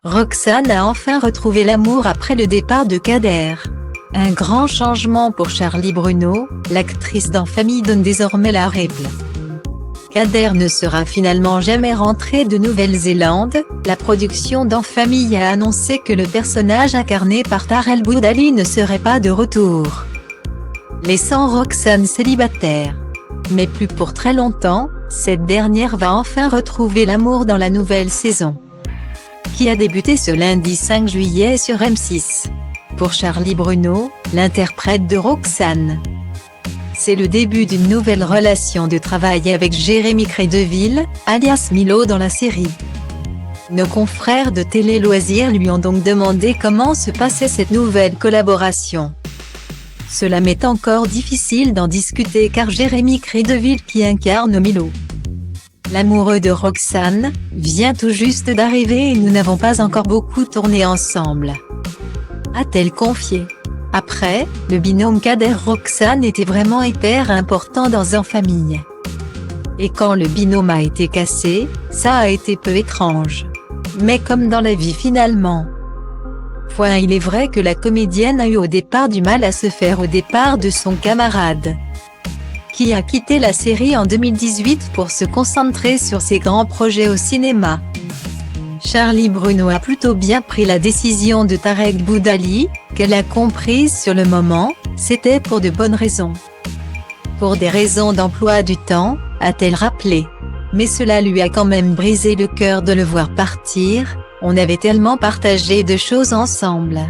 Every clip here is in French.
Roxane a enfin retrouvé l'amour après le départ de Kader. Un grand changement pour Charlie Bruno, l'actrice d'En Famille donne désormais la réplique. Kader ne sera finalement jamais rentré de Nouvelle-Zélande. La production d'En Famille a annoncé que le personnage incarné par Tarell Boudali ne serait pas de retour, laissant Roxane célibataire. Mais plus pour très longtemps, cette dernière va enfin retrouver l'amour dans la nouvelle saison, qui a débuté ce lundi 5 juillet sur M6. Pour Charlie Bruno, l'interprète de Roxane, c'est le début d'une nouvelle relation de travail avec Jérémy Crédeville, alias Milo dans la série. Nos confrères de Télé Loisirs lui ont donc demandé comment se passait cette nouvelle collaboration. Cela m'est encore difficile d'en discuter car Jérémy Crédeville, qui incarne Milo, l'amoureux de Roxane, vient tout juste d'arriver et nous n'avons pas encore beaucoup tourné ensemble, a-t-elle confié. Après, le binôme Kader-Roxane était vraiment hyper important dans En Famille. Et quand le binôme a été cassé, ça a été peu étrange. Mais comme dans la vie finalement. Il est vrai que la comédienne a eu au départ du mal à se faire au départ de son camarade, qui a quitté la série en 2018 pour se concentrer sur ses grands projets au cinéma. Charlie Bruno a plutôt bien pris la décision de Tarell Boudali, qu'elle a comprise sur le moment, c'était pour de bonnes raisons. Pour des raisons d'emploi du temps, a-t-elle rappelé. Mais cela lui a quand même brisé le cœur de le voir partir, on avait tellement partagé de choses ensemble.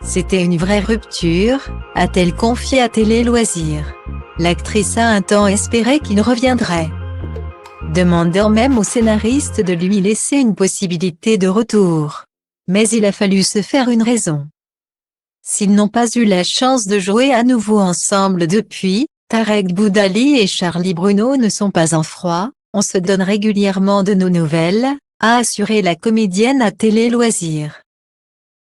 C'était une vraie rupture, a-t-elle confié à Télé Loisirs. L'actrice a un temps espéré qu'il reviendrait, demandant même au scénariste de lui laisser une possibilité de retour. Mais il a fallu se faire une raison. S'ils n'ont pas eu la chance de jouer à nouveau ensemble depuis, Tarell Boudali et Charlie Bruno ne sont pas en froid, on se donne régulièrement de nos nouvelles, a assuré la comédienne à Télé Loisirs.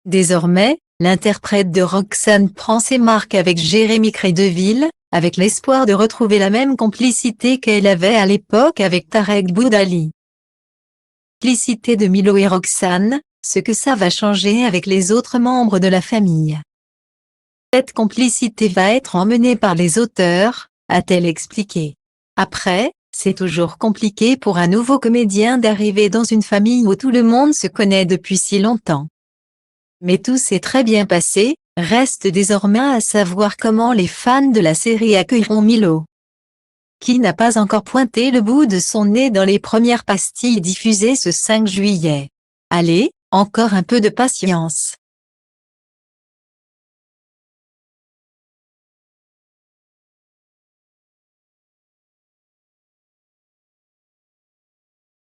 Désormais, l'interprète de Roxane prend ses marques avec Jérémy Crédeville, avec l'espoir de retrouver la même complicité qu'elle avait à l'époque avec Tarell Boudali. Complicité de Milo et Roxane, ce que ça va changer avec les autres membres de la famille. Cette complicité va être emmenée par les auteurs, a-t-elle expliqué. Après, c'est toujours compliqué pour un nouveau comédien d'arriver dans une famille où tout le monde se connaît depuis si longtemps. Mais tout s'est très bien passé, reste désormais à savoir comment les fans de la série accueilleront Milo, qui n'a pas encore pointé le bout de son nez dans les premières pastilles diffusées ce 5 juillet. Allez, encore un peu de patience.